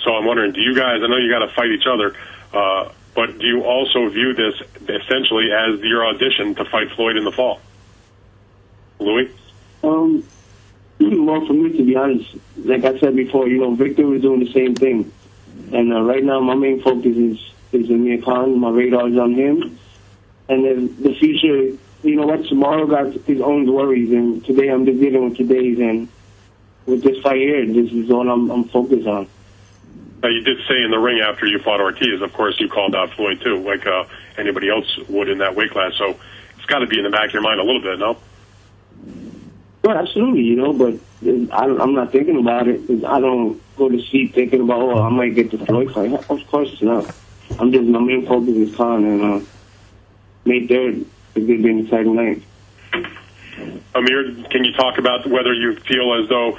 So I'm wondering, do you guys, I know you got to fight each other, but do you also view this essentially as your audition to fight Floyd in the fall? Louis? Well, for me, to be honest, like I said before, Victor was doing the same thing. And right now, my main focus is Amir Khan. My radar is on him. And then the future, tomorrow got his own worries. And today, I'm just dealing with today's. And with this fight here, this is all I'm focused on. You did say in the ring after you fought Ortiz, of course, you called out Floyd, too, like anybody else would in that weight class. So it's got to be in the back of your mind a little bit, no? Well, absolutely, but I'm not thinking about it. I don't go to sleep thinking about, I might get the Floyd fight. Of course not. My main focus is Khan, and May 3rd is going to be an exciting night. Amir, can you talk about whether you feel as though,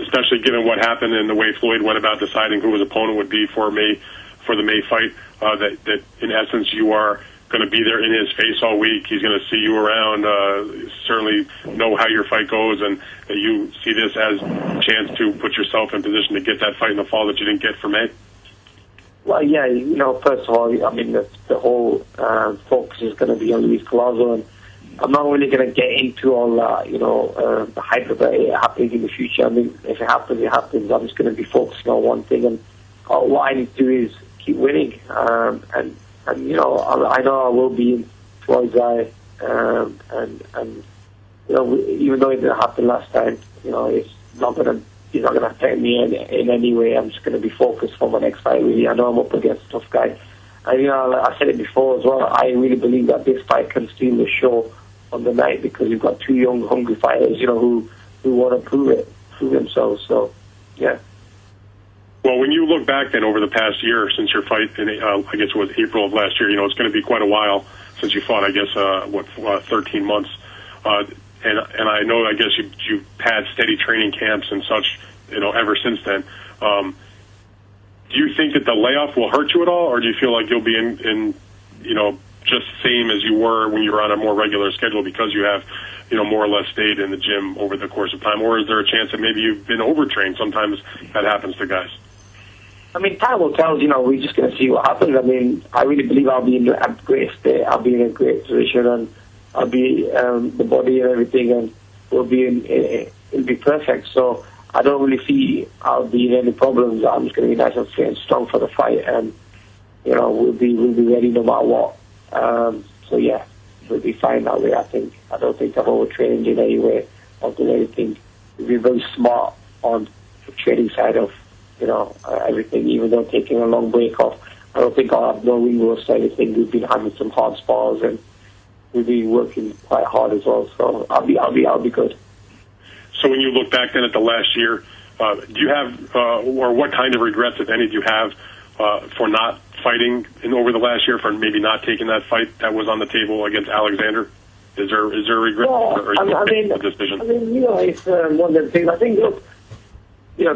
especially given what happened and the way Floyd went about deciding who his opponent would be for the May fight, that in essence you are going to be there in his face all week. He's going to see you around, certainly know how your fight goes, and that you see this as a chance to put yourself in position to get that fight in the fall that you didn't get for May? Well, yeah, first of all, the whole focus is going to be on Luis Collazo, and I'm not really going to get into all the hype about it happening in the future. If it happens, it happens. I'm just going to be focusing on one thing, and what I need to do is keep winning. And I know I will be in Floyd's eye, and even though it didn't happen last time, it's not going to affect me in any way. I'm just going to be focused for my next fight. Really, I know I'm up against a tough guy. And I said it before as well. I really believe that this fight can steal the show on the night because you've got two young, hungry fighters, who want to prove themselves. So, yeah. Well, when you look back then over the past year since your fight in, I guess it was April of last year, it's going to be quite a while since you fought, I guess, 13 months. And I know, I guess you've had steady training camps and such, ever since then. Do you think that the layoff will hurt you at all, or do you feel like you'll be in just same as you were when you were on a more regular schedule because you have, more or less stayed in the gym over the course of time? Or is there a chance that maybe you've been overtrained? Sometimes that happens to guys. Time will tell. We're just going to see what happens. I really believe I'll be in a great state. I'll be in a great position, and I'll be the body and everything, and it'll be perfect. So I don't really see I'll be in any problems. I'm just going to be nice and fit and strong for the fight, and we'll be ready no matter what. So yeah, we'll be fine that way. I don't think I've overtrained in any way or done anything. We've been very smart on the training side of everything. Even though taking a long break off, I don't think I'll have no ring rust or anything. We've been having some hard spars, and we've been working quite hard as well. So I'll be good. So when you look back then at the last year, do you have, or what kind of regrets, if any, do you have for not fighting over the last year, for maybe not taking that fight that was on the table against Alexander? Is there a regret? Yeah, decision? It's one of the things. I think, look,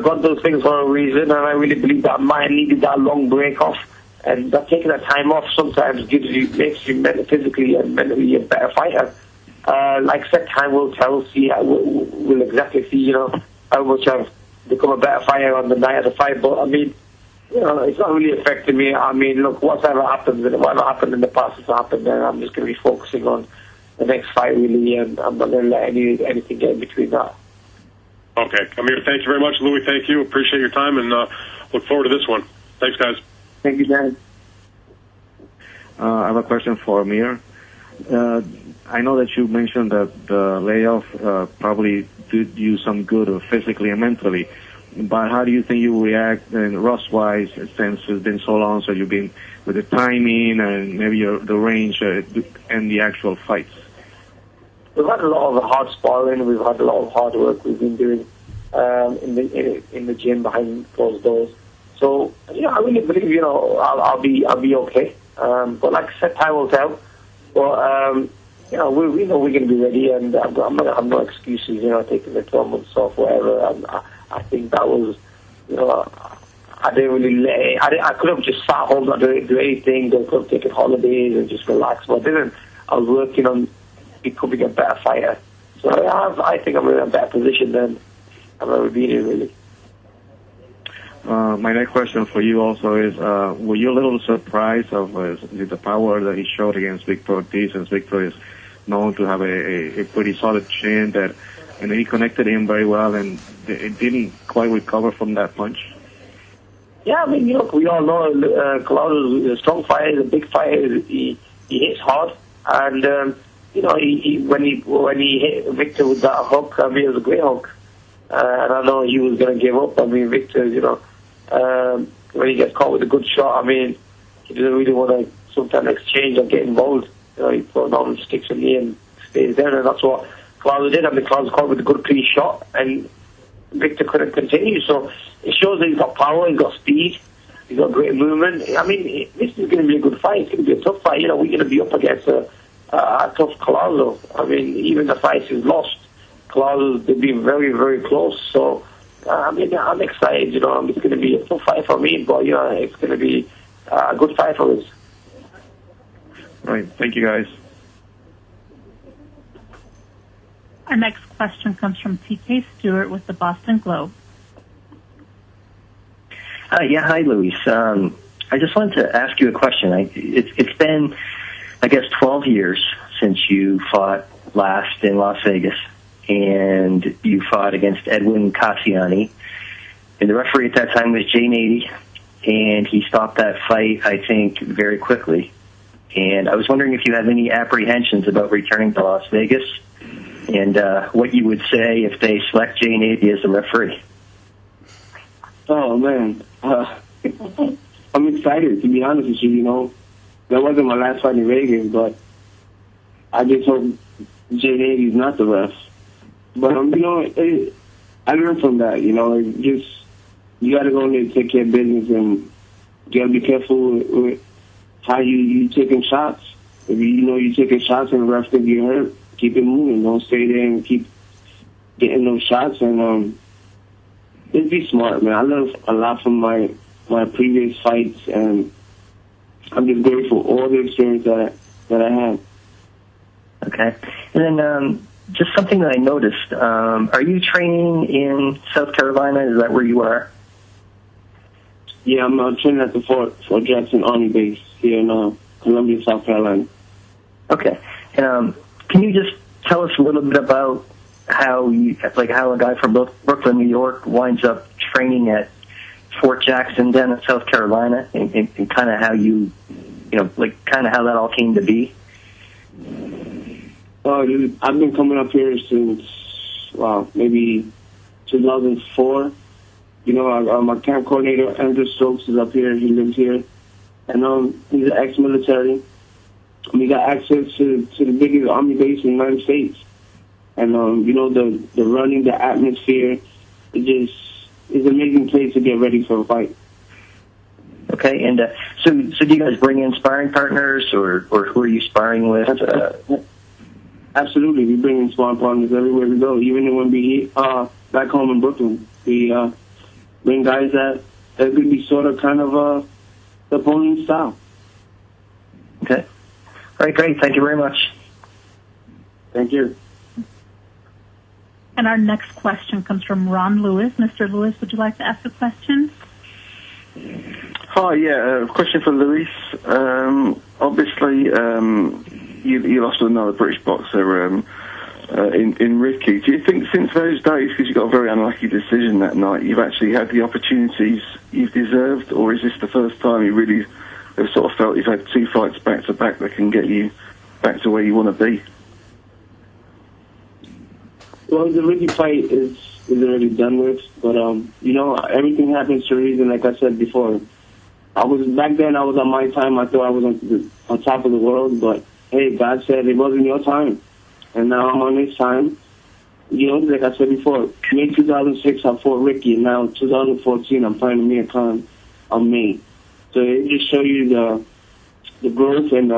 got those things for a reason, and I really believe that mine needed that long break off, and that taking that time off sometimes makes you physically and mentally a better fighter. Like I said, time will tell. We'll exactly see, how much I've become a better fighter on the night of the fight. But it's not really affecting me. Look, whatever happened in the past has happened, and I'm just going to be focusing on the next fight, really, and I'm not going to let anything get in between that. Okay. Amir, thank you very much. Louis, thank you. Appreciate your time, and look forward to this one. Thanks, guys. Thank you, Dan. I have a question for Amir. I know that you mentioned that the layoff probably did you some good physically and mentally, but how do you think you react rust-wise since it's been so long, so you've been with the timing and maybe the range and the actual fights? We've had a lot of hard sparring. We've had a lot of hard work we've been doing in the gym behind closed doors. So I really believe I'll be okay. But like I said, time will tell. But we know we're going to be ready, and I'm going to have no excuses. Taking the 12 months off, whatever. And I think that was, I didn't really I could have just sat home, not do anything. I could have taken holidays and just relaxed, but I didn't. I was working on becoming a better fighter. So I think I'm in a better position than I've ever been in, really. My next question for you also is, were you a little surprised of the power that he showed against Victor Ortiz, since Victor is known to have a pretty solid chin, that, and he connected him very well, and it didn't quite recover from that punch? Yeah, I mean, look, we all know Collazo is a strong fighter, a big fighter. He hits hard, and when he hit Victor with that hook, I mean, it was a great hook, and I know he was going to give up. I mean, Victor, when he gets caught with a good shot, I mean, he doesn't really want to sometimes exchange or get involved. He put on sticks in the and stays there, and that's what Collazo did. I mean, Collazo caught with a good clean shot, and Victor couldn't continue. So it shows that he's got power, he's got speed, he's got great movement. I mean, this is going to be a good fight. It's going to be a tough fight. We're going to be up against a tough Collazo. I mean, even the fights he's lost, Collazo, they've been very, very close. So, I mean, I'm excited. It's going to be a tough fight for me, but it's going to be a good fight for us. Right. Thank you, guys. Our next question comes from TK Stewart with the Boston Globe. Hi, Luis. I just wanted to ask you a question. It's been, I guess, 12 years since you fought last in Las Vegas, and you fought against Edwin Cassiani. And the referee at that time was Jay Nady, and he stopped that fight, I think, very quickly. And I was wondering if you have any apprehensions about returning to Las Vegas, and what you would say if they select Jay Nady as a referee. Oh, man. I'm excited, to be honest with you. That wasn't my last fight in Vegas, but I just hope Jay Nady's not the ref. But, I learned from that, you got to go in there and take care of business, and you got to be careful with how you taking shots. If you're taking shots and the ref thinks you hurt, keep it moving. Don't stay there and keep getting those shots. And just be smart, man. I learned a lot from my previous fights, and I'm just grateful for all the experience that I had. Okay. And then just something that I noticed. Are you training in South Carolina? Is that where you are? Yeah, I'm training at the Fort Jackson Army Base here in Columbia, South Carolina. Okay. And can you just tell us a little bit about how a guy from Brooklyn, New York, winds up training at Fort Jackson down in South Carolina, and kind of how how that all came to be? I've been coming up here since, maybe 2004. My camp coordinator, Andrew Stokes, is up here. He lives here. And he's an ex-military. We got access to the biggest army base in the United States. And, the running, the atmosphere, it's an amazing place to get ready for a fight. Okay, and so do you guys bring in sparring partners, or who are you sparring with? Absolutely, we bring in sparring partners everywhere we go. Even when we back home in Brooklyn, we bring guys that could be sort of kind of the opponent's style. Okay. All right, great. Thank you very much. Thank you. And our next question comes from Ron Lewis. Mr. Lewis, would you like to ask a question? Hi, yeah, question for Luis. Obviously, you lost to another British boxer in Ricky. Do you think since those days, because you got a very unlucky decision that night, you've actually had the opportunities you've deserved, or is this the first time you really have sort of felt you've had two fights back to back that can get you back to where you want to be? Well, the Ricky fight is already done with, but everything happens for a reason. Like I said before, back then I was on my time. I thought I was on top of the world, but hey, God said it wasn't your time, and now I'm on his time. Like I said before, May 2006 I fought Ricky, and now 2014 I'm fighting Amir Khan on May. So it just shows you the growth, and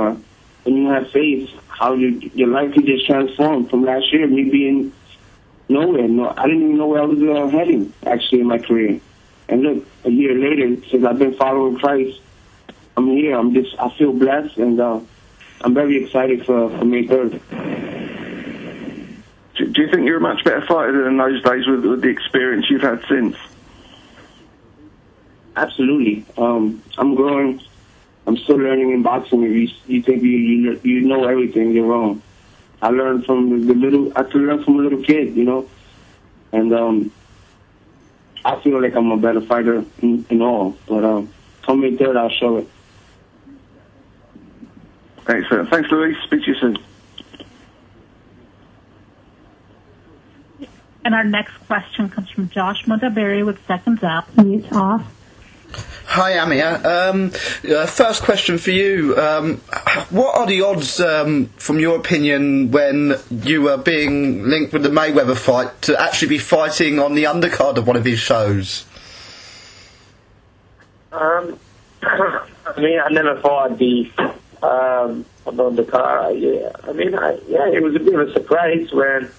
when you have faith, how your life could just transform from last year, me being nowhere. No, I didn't even know where I was heading, actually, in my career. And look, a year later, since I've been following Christ, I'm here. I feel blessed, and I'm very excited for May 3rd. Do you think you're a much better fighter than those days with the experience you've had since? Absolutely. I'm growing. I'm still learning in boxing. If you think you know everything, you're wrong. I learned from I could learn from a little kid, and I feel like I'm a better fighter in all. But come in third, I'll show it. Excellent. Thanks, Luis. Speak to you soon. And our next question comes from Josh Modaberry with Seconds Out. Mute off. Hi, Amir. First question for you. What are the odds, from your opinion, when you were being linked with the Mayweather fight, to actually be fighting on the undercard of one of his shows? I never thought I'd be on the undercard. It was a bit of a surprise when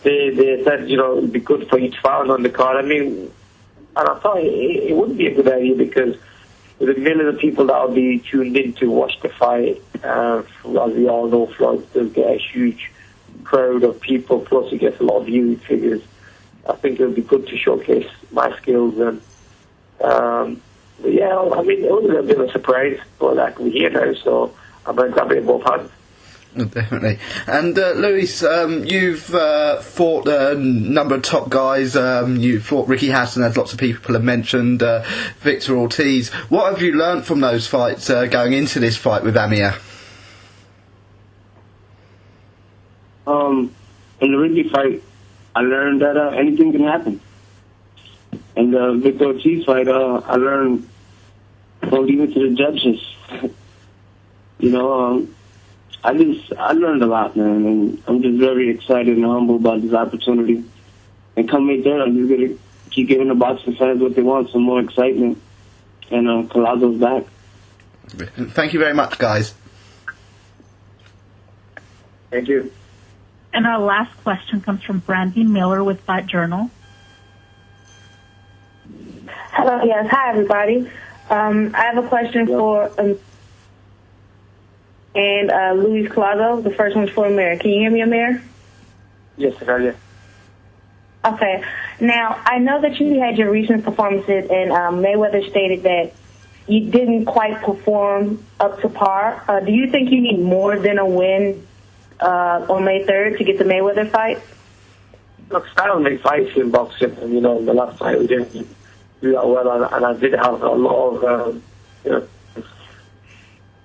they said, it'd be good for you to fight on the card. And I thought it wouldn't be a good idea because with the millions of people that will be tuned in to watch the fight, as we all know, Floyd does get a huge crowd of people, plus he gets a lot of viewing figures. I think it would be good to showcase my skills. And it was a bit of a surprise, but we're here now, so I'm going to grab it in both hands. Definitely. And Luis, you've fought a number of top guys. You fought Ricky Hatton, as lots of people have mentioned, Victor Ortiz. What have you learnt from those fights going into this fight with Amir? In the Ricky fight, I learned that anything can happen. And the Victor Ortiz fight, I learned don't leave it to the judges. I learned a lot, man, and I'm just very excited and humble about this opportunity. And come right there, I'm just going to keep giving the boxing fans what they want, some more excitement. And Collazo's back. Thank you very much, guys. Thank you. And our last question comes from Brandy Miller with Fight Journal. Hello, yes. Hi, everybody. I have a question for... Luis Collazo. The first one's for Amir. Can you hear me, Amir? Yes, I can. Okay. Now, I know that you had your recent performances, and Mayweather stated that you didn't quite perform up to par. Do you think you need more than a win on May 3rd to get the Mayweather fight? Look, style make fights in boxing. And, the last fight we didn't do that well, and I did have a lot of,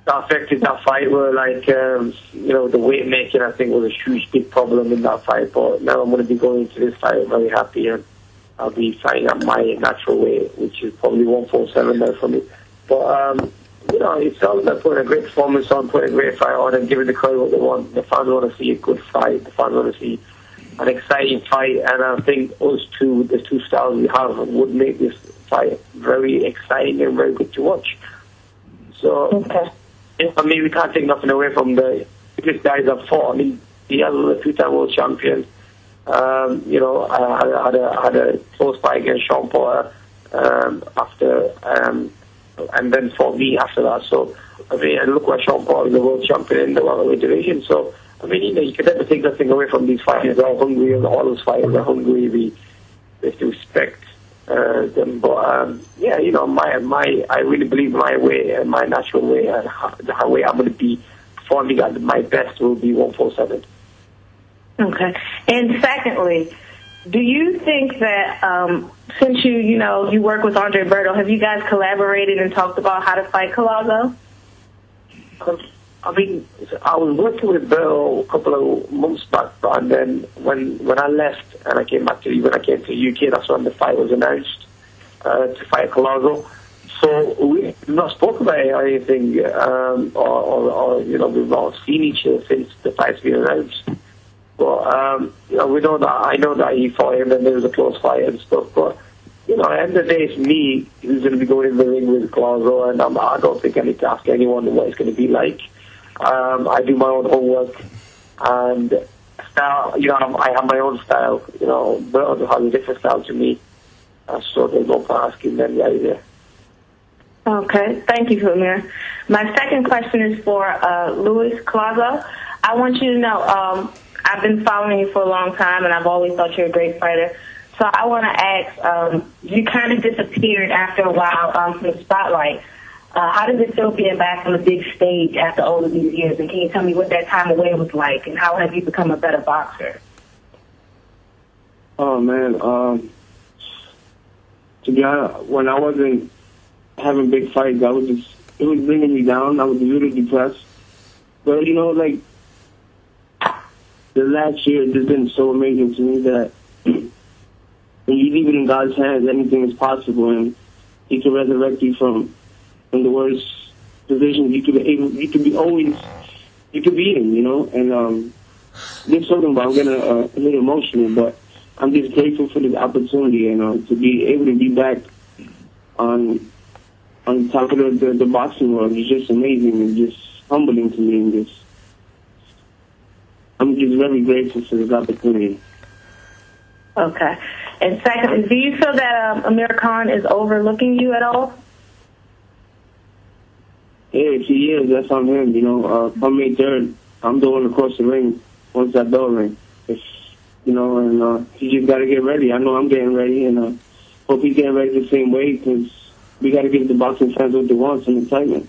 that affected that fight were the weight making, I think, was a huge, big problem in that fight. But now I'm going to be going into this fight very happy, and I'll be fighting at my natural weight, which is probably 147 now for me. But, it's all about putting a great performance on, putting a great fight on, and giving the crowd what they want. The fans want to see a good fight. The fans want to see an exciting fight, and I think us two, the two styles we have, would make this fight very exciting and very good to watch. So... Okay. we can't take nothing away from the biggest guys I've fought. He was a two-time world champion. I had a close fight against Sean Porter after, and then fought me after that. So, and look where Sean Porter is the world champion in the welterweight division. So, you can never take nothing away from these fighters. They're all hungry, and all those fighters are hungry. We have to respect them. But I really believe my way, my natural way, and the way I'm going to be performing at my best will be 147. Okay. And secondly, do you think that since you work with Andre Berto, have you guys collaborated and talked about how to fight Collazo? I was working with Berto a couple of months back, and then when I left and I came back to when I came to the UK, that's when the fight was announced to fight Collazo. So we've not spoken about anything, we've not seen each other since the fight's been announced. But we know that I know that he fought him and there was a close fight and stuff. But at the end of the day, it's me who's going to be going in the ring with Collazo, and I don't think I need to ask anyone what it's going to be like. I do my own homework, and style. I have my own style. Berto has a different style to me, so there's no point asking them the idea. Okay, thank you, Amir. My second question is for Luis Collazo. I want you to know, I've been following you for a long time, and I've always thought you're a great fighter. So I want to ask, you kind of disappeared after a while from the spotlight. How does it feel being back on the big stage after all of these years? And can you tell me what that time away was like, and how have you become a better boxer? Oh, man. To be honest, when I wasn't having big fights, it was bringing me down. I was a little depressed. But, you know, like, the last year has just been so amazing to me that when you leave it in God's hands, anything is possible, and He can resurrect you from the worst positions you could be in, you know. And just talking about, I'm getting a little emotional, but I'm just grateful for this opportunity and to be able to be back on top of the boxing world is just amazing and just humbling to me, and I'm just very grateful for this opportunity. Okay. And second, do you feel that Amir Khan is overlooking you at all? Yeah, if he is, that's on him. You know, come May 3rd, I'm the one across the ring once that bell ring. You know, and he just got to get ready. I know I'm getting ready, and hope he's getting ready the same way, because we got to give the boxing fans what they want, some excitement.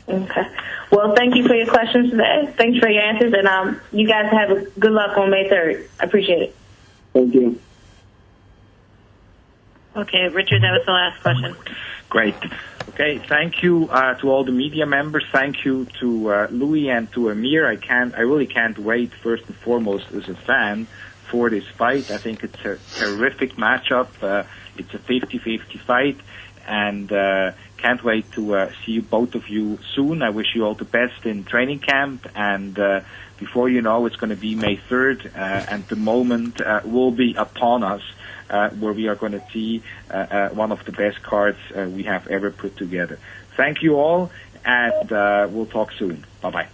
Okay. Well, thank you for your questions today. Thanks for your answers, and you guys have good luck on May 3rd. I appreciate it. Thank you. Okay, Richard, that was the last question. Great. Okay, thank you to all the media members. Thank you to Louis and to Amir. I really can't wait, first and foremost, as a fan, for this fight. I think it's a terrific matchup. It's a 50-50 fight, and can't wait to see both of you soon. I wish you all the best in training camp, and before you know, it's going to be May 3rd, and the moment will be upon us where we are going to see one of the best cards we have ever put together. Thank you all, and we'll talk soon. Bye-bye.